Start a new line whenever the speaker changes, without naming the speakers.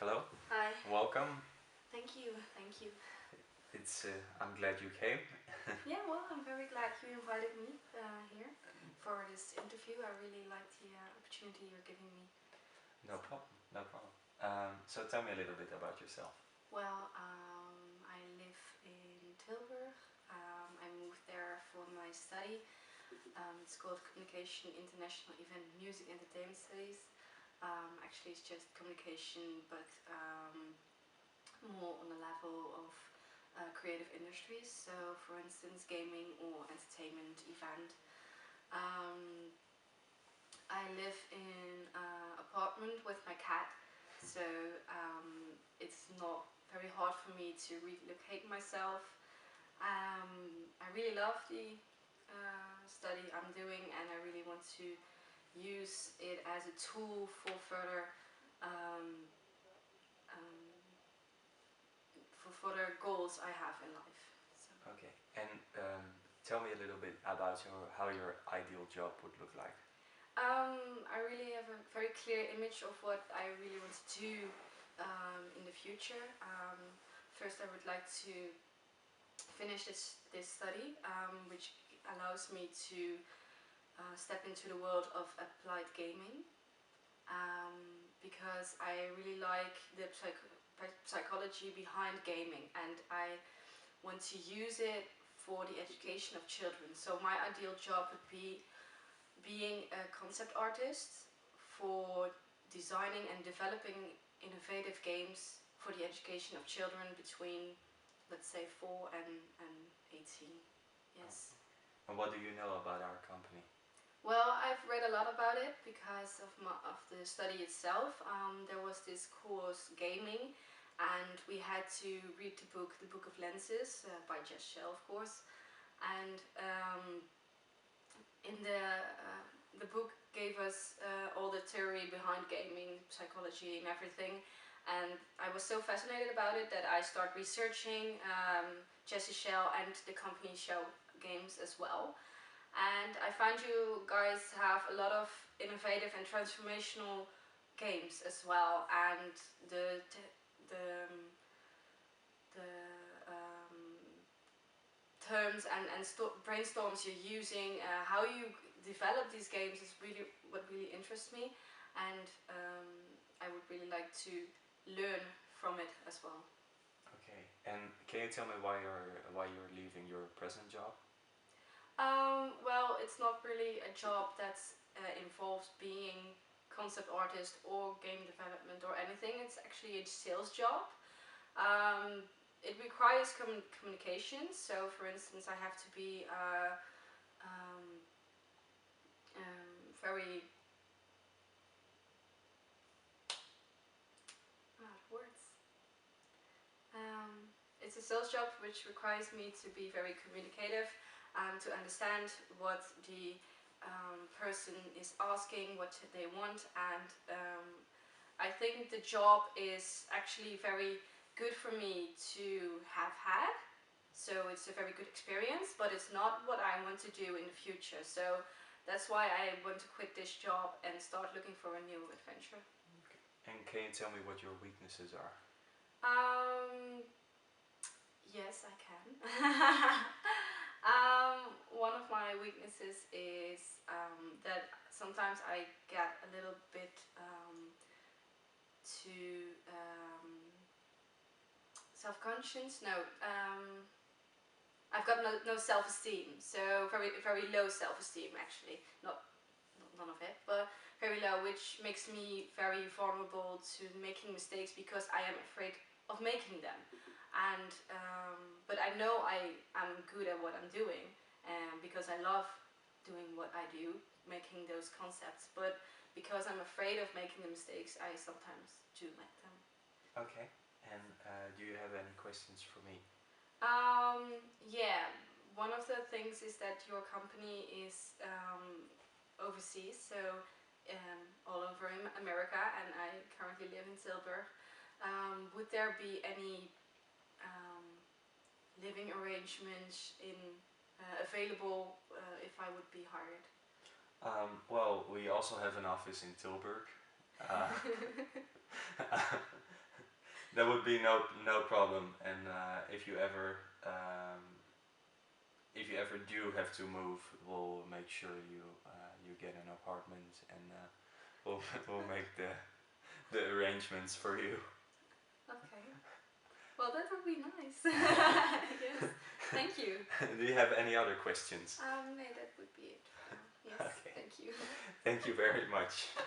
Hello,
Hi.
welcome.
Thank you. Thank you.
It's I'm glad you came.
Yeah, well, I'm very glad you invited me here for this interview. I really like the opportunity you're giving me.
No problem, no problem. So tell me a little bit about yourself.
Well, I live in Tilburg. I moved there for my study. It's called Communication International Event Music Entertainment Studies. Actually, it's just communication, but more on the level of creative industries. So, for instance, gaming or entertainment event. Um, I live in an apartment with my cat, so it's not very hard for me to relocate myself. I really love the study I'm doing, and I really want to use it as a tool for um, um, further goals I have in life. So.
Okay, and tell me a little bit about how your ideal job would look like.
I really have a very clear image of what I really want to do in the future. First, I would like to finish this study, which allows me to step into the world of applied gaming, because I really like the psychology behind gaming, and I want to use it for the education of children. So my ideal job would be being a concept artist for designing and developing innovative games for the education of children between, let's say, 4 and 18. Yes.
And what do you know about our company?
Well, I've read a lot about it because of the study itself. There was this course, gaming, and we had to read the Book of Lenses by Jess Shell, of course. And in the book gave us all the theory behind gaming, psychology, and everything. And I was so fascinated about it that I started researching Jesse Shell and the company Shell Games as well. And I find you guys have a lot of innovative and transformational games as well. And the terms and brainstorms you're using, how you develop these games is really what really interests me, and I would really like to learn from it as well.
Okay, and can you tell me why you're leaving your present job?
Well, it's not really a job that involves being concept artist or game development or anything. It's actually a sales job. Um, it requires communication. So, for instance, I have to be very words. It's a sales job which requires me to be very communicative and to understand what the person is asking, what they want, and I think the job is actually very good for me to have had. So it's a very good experience, but it's not what I want to do in the future. So that's why I want to quit this job and start looking for a new adventure.
Okay. And can you tell me what your weaknesses are?
Yes, I can. One of my weaknesses is that sometimes I get a little bit too self-conscious. No, I've got no self-esteem, so very low self-esteem actually. Not none of it, but very low, which makes me very vulnerable to making mistakes because I am afraid of making them. And but I know I am good at what I'm doing, because I love doing what I do, making those concepts. But because I'm afraid of making the mistakes, I sometimes do make them.
Okay, and do you have any questions for me?
Yeah, one of the things is that your company is overseas, so all over in America, and I currently live in Tilburg. Would there be any living arrangements available if I would be hired?
Well, we also have an office in Tilburg. Uh, that would be no problem. And if you ever do have to move, we'll make sure you get an apartment, and we'll make the arrangements for you.
Okay. Well, that would be nice. Yes. Thank you.
Do you have any other questions?
No, that would be it. Yes.
Okay.
Thank you.
Thank you very much.